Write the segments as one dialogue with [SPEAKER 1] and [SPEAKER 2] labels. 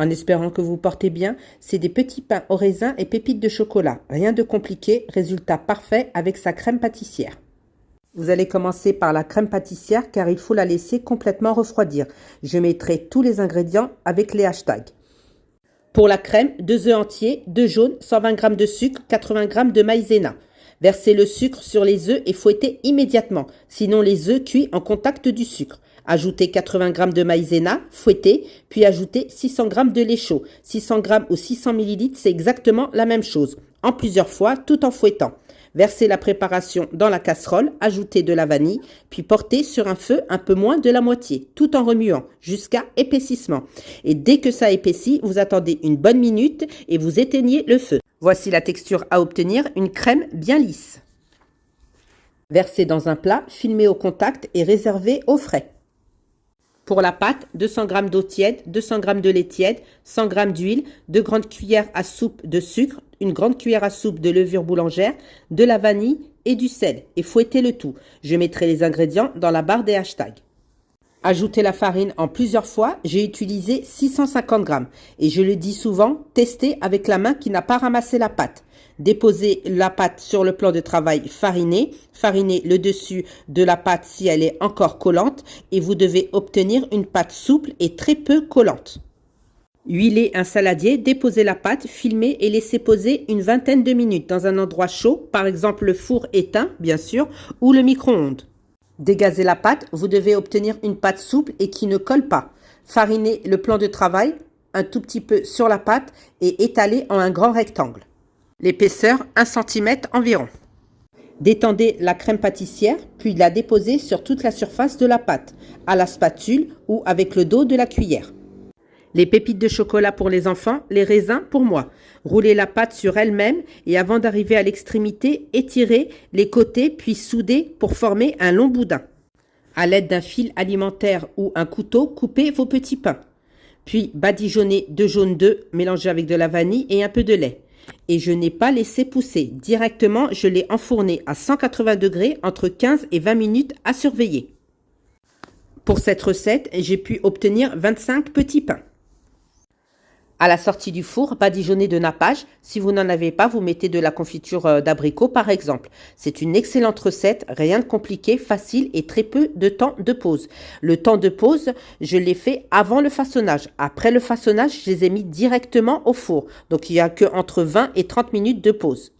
[SPEAKER 1] En espérant que vous vous portez bien, c'est des petits pains au raisin et pépites de chocolat. Rien de compliqué, résultat parfait avec sa crème pâtissière. Vous allez commencer par la crème pâtissière car il faut la laisser complètement refroidir. Je mettrai tous les ingrédients avec les hashtags. Pour la crème, 2 œufs entiers, 2 jaunes, 120 g de sucre, 80 g de maïzena. Versez le sucre sur les œufs et fouettez immédiatement, sinon les œufs cuisent en contact du sucre. Ajoutez 80 g de maïzena, fouettez, puis ajoutez 600 g de lait chaud. 600 g ou 600 ml, c'est exactement la même chose, en plusieurs fois tout en fouettant. Versez la préparation dans la casserole, ajoutez de la vanille, puis portez sur un feu un peu moins de la moitié, tout en remuant, jusqu'à épaississement. Et dès que ça épaissit, vous attendez une bonne minute et vous éteignez le feu. Voici la texture à obtenir, une crème bien lisse. Versez dans un plat, filmez au contact et réservez au frais. Pour la pâte, 200 g d'eau tiède, 200 g de lait tiède, 100 g d'huile, 2 grandes cuillères à soupe de sucre, une grande cuillère à soupe de levure boulangère, de la vanille et du sel et fouettez le tout. Je mettrai les ingrédients dans la barre des hashtags. Ajoutez la farine en plusieurs fois, j'ai utilisé 650 g et je le dis souvent, testez avec la main qui n'a pas ramassé la pâte. Déposez la pâte sur le plan de travail fariné, farinez le dessus de la pâte si elle est encore collante et vous devez obtenir une pâte souple et très peu collante. Huilez un saladier, déposez la pâte, filmez et laissez poser une vingtaine de minutes dans un endroit chaud, par exemple le four éteint bien sûr ou le micro-ondes. Dégazez la pâte, vous devez obtenir une pâte souple et qui ne colle pas. Farinez le plan de travail un tout petit peu sur la pâte et étalez en un grand rectangle. L'épaisseur 1 cm environ. Détendez la crème pâtissière, puis la déposez sur toute la surface de la pâte, à la spatule ou avec le dos de la cuillère. Les pépites de chocolat pour les enfants, les raisins pour moi. Roulez la pâte sur elle-même et avant d'arriver à l'extrémité, étirez les côtés puis soudez pour former un long boudin. À l'aide d'un fil alimentaire ou un couteau, coupez vos petits pains. Puis badigeonnez 2 jaunes d'œufs mélangés avec de la vanille et un peu de lait. Et je n'ai pas laissé pousser. Directement, je l'ai enfourné à 180 degrés entre 15 et 20 minutes à surveiller. Pour cette recette, j'ai pu obtenir 25 petits pains. À la sortie du four, badigeonnez de nappage. Si vous n'en avez pas, vous mettez de la confiture d'abricot par exemple. C'est une excellente recette, rien de compliqué, facile et très peu de temps de pause. Le temps de pause, je l'ai fait avant le façonnage. Après le façonnage, je les ai mis directement au four. Donc il n'y a que entre 20 et 30 minutes de pause.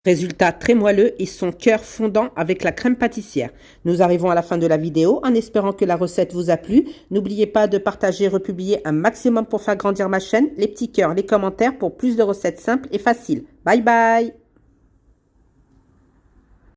[SPEAKER 1] Résultat très moelleux et son cœur fondant avec la crème pâtissière. Nous arrivons à la fin de la vidéo en espérant que la recette vous a plu. N'oubliez pas de partager et republier un maximum pour faire grandir ma chaîne. Les petits cœurs, les commentaires pour plus de recettes simples et faciles. Bye bye!